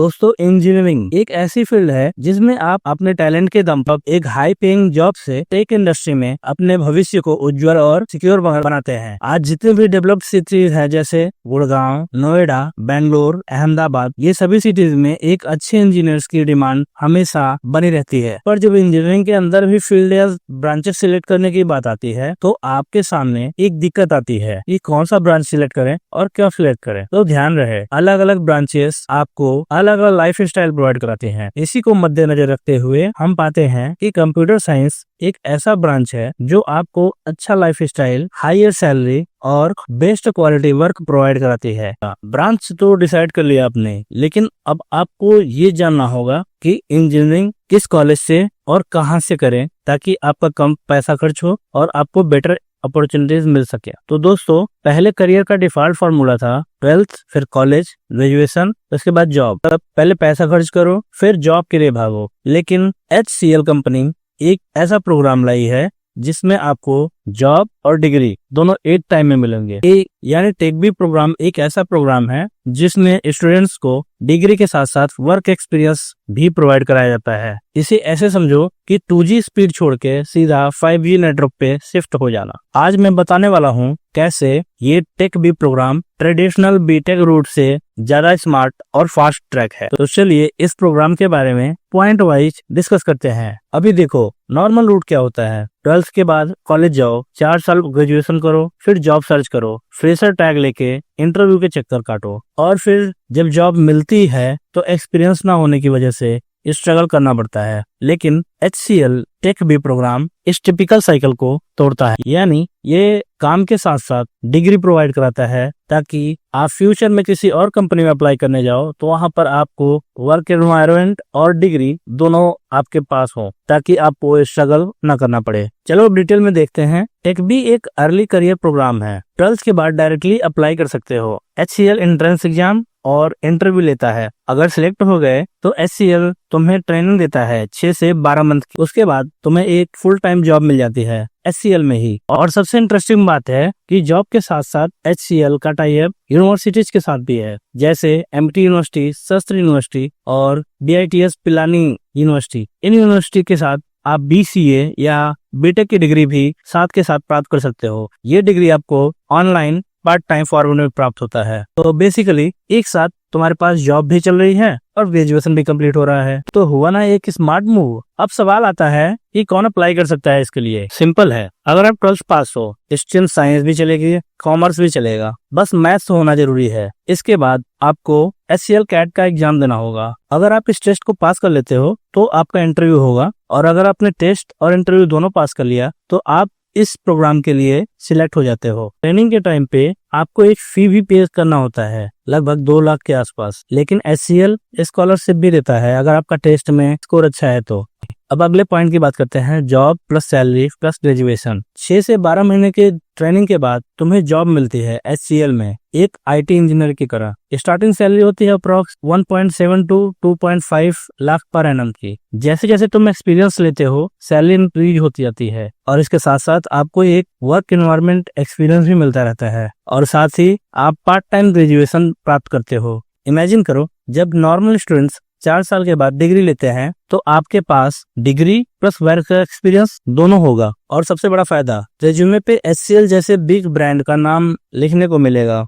दोस्तों, इंजीनियरिंग एक ऐसी फील्ड है जिसमें आप अपने टैलेंट के दम पर एक हाई पेइंग जॉब से टेक इंडस्ट्री में अपने भविष्य को उज्जवल और सिक्योर बनाते हैं। आज जितने भी डेवलप्ड सिटीज हैं जैसे गुड़गांव, नोएडा, बेंगलोर, अहमदाबाद, ये सभी सिटीज में एक अच्छे इंजीनियर्स की डिमांड हमेशा बनी रहती है। पर जब इंजीनियरिंग के अंदर भी फील्ड या ब्रांचेस सिलेक्ट करने की बात आती है तो आपके सामने एक दिक्कत आती है कि कौन सा ब्रांच सिलेक्ट करें और क्या सिलेक्ट करें। तो ध्यान रहे, अलग अलग ब्रांचेस आपको अलग अलग लाइफ स्टाइल प्रोवाइड कराते हैं। इसी को मद्देनजर रखते हुए हम पाते हैं कि कंप्यूटर साइंस एक ऐसा ब्रांच है जो आपको अच्छा लाइफ स्टाइल, हायर सैलरी और बेस्ट क्वालिटी वर्क प्रोवाइड कराती है। ब्रांच तो डिसाइड कर लिया आपने, लेकिन अब आपको ये जानना होगा कि इंजीनियरिंग किस कॉलेज से और कहां से करें ताकि आपका कम पैसा खर्च हो और आपको बेटर अपॉर्चुनिटीज मिल सके। तो दोस्तों, पहले करियर का डिफॉल्ट फॉर्मूला था 12th, फिर कॉलेज, ग्रेजुएशन, उसके बाद जॉब। तब पहले पैसा खर्च करो, फिर जॉब के लिए भागो। लेकिन HCL कंपनी एक ऐसा प्रोग्राम लाई है जिसमें आपको जॉब और डिग्री दोनों एक टाइम में मिलेंगे। यानी टेक बी प्रोग्राम एक ऐसा प्रोग्राम है जिसमें स्टूडेंट्स को डिग्री के साथ साथ वर्क एक्सपीरियंस भी प्रोवाइड कराया जाता है। इसे ऐसे समझो कि 2G स्पीड छोड़ के सीधा 5G नेटवर्क पे शिफ्ट हो जाना। आज मैं बताने वाला हूँ कैसे ये tech B program traditional BTech route से ज्यादा स्मार्ट और फास्ट ट्रैक है। तो चलिए इस प्रोग्राम के बारे में पॉइंट वाइज डिस्कस करते हैं। अभी देखो, नॉर्मल रूट क्या होता है। 12th के बाद कॉलेज जाओ, 4 साल ग्रेजुएशन करो, फिर जॉब सर्च करो, फ्रेशर टैग लेके इंटरव्यू के चक्कर काटो और फिर जब जॉब मिलती है तो एक्सपीरियंस ना होने की वजह से स्ट्रगल करना पड़ता है। लेकिन HCL टेक बी प्रोग्राम इस टिपिकल साइकिल को तोड़ता है। यानी ये काम के साथ साथ डिग्री प्रोवाइड कराता है ताकि आप फ्यूचर में किसी और कंपनी में अप्लाई करने जाओ तो वहां पर आपको वर्क एनवायरनमेंट और डिग्री दोनों आपके पास हो ताकि आपको स्ट्रगल ना करना पड़े। चलो अब डिटेल में देखते हैं। टेक बी एक अर्ली करियर प्रोग्राम है। 12th के बाद डायरेक्टली अप्लाई कर सकते हो। HCL एंट्रेंस एग्जाम और इंटरव्यू लेता है। अगर सिलेक्ट हो गए तो HCL तुम्हें ट्रेनिंग देता है 6 से 12 मंथ की। उसके बाद तुम्हें एक फुल टाइम जॉब मिल जाती है HCL में ही। और सबसे इंटरेस्टिंग बात है कि जॉब के साथ साथ HCL का टाई अप यूनिवर्सिटीज के साथ भी है, जैसे MT यूनिवर्सिटी, शास्त्री यूनिवर्सिटी और DITS Pilani university. In university के साथ आप BCA या बीटेक की डिग्री भी साथ के साथ प्राप्त कर सकते हो। ये डिग्री आपको ऑनलाइन पार्ट टाइम फॉर्मेट में प्राप्त होता है। तो बेसिकली एक साथ तुम्हारे पास जॉब भी चल रही है और ग्रेजुएशन भी कंप्लीट हो रहा है। तो हुआ ना एक स्मार्ट मूव। अब सवाल आता है कि कौन अप्लाई कर सकता है इसके लिए। सिंपल है, अगर आप 12th पास हो, स्ट्रीम साइंस भी चलेगी, कॉमर्स भी चलेगा, बस मैथ्स होना जरूरी है। इसके बाद आपको HCL कैट का एग्जाम देना होगा। अगर आप इस टेस्ट को पास कर लेते हो तो आपका इंटरव्यू होगा और अगर आपने टेस्ट और इंटरव्यू दोनों पास कर लिया तो आप इस प्रोग्राम के लिए सिलेक्ट हो जाते हो। ट्रेनिंग के टाइम पे आपको एक फी भी पे करना होता है, लगभग 2 लाख के आसपास। लेकिन HCL स्कॉलरशिप भी देता है अगर आपका टेस्ट में स्कोर अच्छा है तो। अब अगले पॉइंट की बात करते हैं, job plus salary plus graduation. 6 से 12 महीने के ट्रेनिंग के बाद तुम्हें जॉब मिलती है HCL में एक IT इंजीनियर की तरह। स्टार्टिंग सैलरी होती है approx 1.7 to 2.5 lakh per annum की। जैसे जैसे तुम एक्सपीरियंस लेते हो सैलरी इंक्रीज होती जाती है और इसके साथ साथ आपको एक वर्क एनवायरनमेंट एक्सपीरियंस भी मिलता रहता है और साथ ही आप पार्ट टाइम ग्रेजुएशन प्राप्त करते हो। इमेजिन करो, जब नॉर्मल स्टूडेंट्स 4 साल के बाद डिग्री लेते हैं तो आपके पास डिग्री प्लस वर्क एक्सपीरियंस दोनों होगा। और सबसे बड़ा फायदा, रेज्यूमे पे HCL जैसे बिग ब्रांड का नाम लिखने को मिलेगा।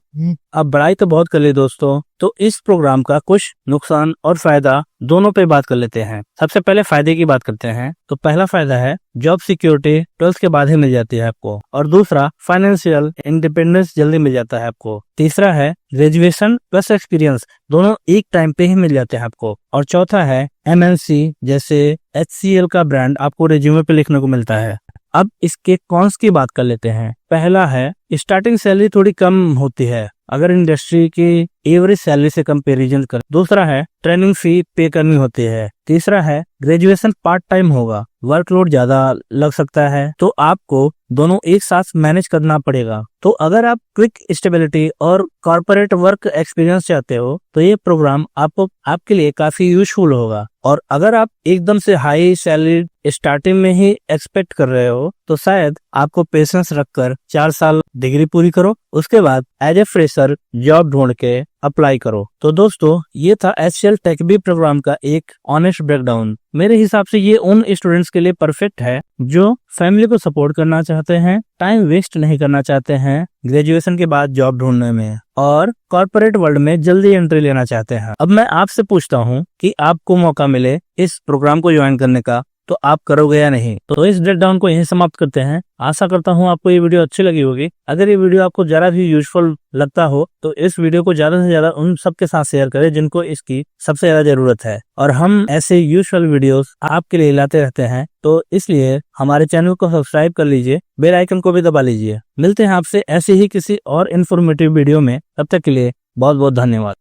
अब बड़ाई तो बहुत कर ली दोस्तों, तो इस प्रोग्राम का कुछ नुकसान और फायदा दोनों पे बात कर लेते हैं। सबसे पहले फायदे की बात करते हैं तो पहला फायदा है जॉब सिक्योरिटी 12th के बाद ही मिल जाती है आपको। और दूसरा, फाइनेंशियल इंडिपेंडेंस जल्दी मिल जाता है आपको। तीसरा है ग्रेजुएशन प्लस एक्सपीरियंस दोनों एक टाइम पे ही मिल जाते हैं आपको। और चौथा है MNC जैसे HCL का ब्रांड आपको रेज्यूमे पे लिखने को मिलता है। अब इसके कॉन्स की बात कर लेते हैं। पहला है स्टार्टिंग सैलरी थोड़ी कम होती है अगर इंडस्ट्री की एवरेज सैलरी से कंपैरिजन करें। दूसरा है ट्रेनिंग फी पे करनी होती है। तीसरा है ग्रेजुएशन पार्ट टाइम होगा, वर्कलोड ज्यादा लग सकता है तो आपको दोनों एक साथ मैनेज करना पड़ेगा। तो अगर आप क्विक स्टेबिलिटी और कॉर्पोरेट वर्क एक्सपीरियंस चाहते हो तो ये प्रोग्राम आपके लिए काफी यूजफुल होगा। और अगर आप एकदम से हाई सैलरी स्टार्टिंग में ही एक्सपेक्ट कर रहे हो तो शायद आपको पेशेंस रखकर 4 साल डिग्री पूरी करो, उसके बाद एज ए फ्रेशर जॉब ढूंढ के अप्लाई करो। तो दोस्तों ये था HCL टेक-बी प्रोग्राम का एक ऑनेस्ट ब्रेकडाउन। मेरे हिसाब से ये उन स्टूडेंट्स के लिए परफेक्ट है जो फैमिली को सपोर्ट करना चाहते हैं, टाइम वेस्ट नहीं करना चाहते हैं ग्रेजुएशन के बाद जॉब ढूंढने में, और कॉर्पोरेट वर्ल्ड में जल्दी एंट्री लेना चाहते हैं। अब मैं आपसे पूछता हूँ कि आपको मौका मिले इस प्रोग्राम को ज्वाइन करने का तो आप करोगे या नहीं। तो इस ब्रेकडाउन को यहीं समाप्त करते हैं। आशा करता हूँ आपको ये वीडियो अच्छी लगी होगी। अगर ये वीडियो आपको जरा भी यूजफुल लगता हो तो इस वीडियो को ज्यादा से ज्यादा उन सबके साथ शेयर करें जिनको इसकी सबसे ज्यादा जरूरत है। और हम ऐसे यूजफुल वीडियोस आपके लिए लाते रहते हैं, तो इसलिए हमारे चैनल को सब्सक्राइब कर लीजिए, बेल आइकन को भी दबा लीजिए। मिलते हैं आपसे ऐसे ही किसी और इन्फॉर्मेटिव वीडियो में, तब तक के लिए बहुत बहुत धन्यवाद।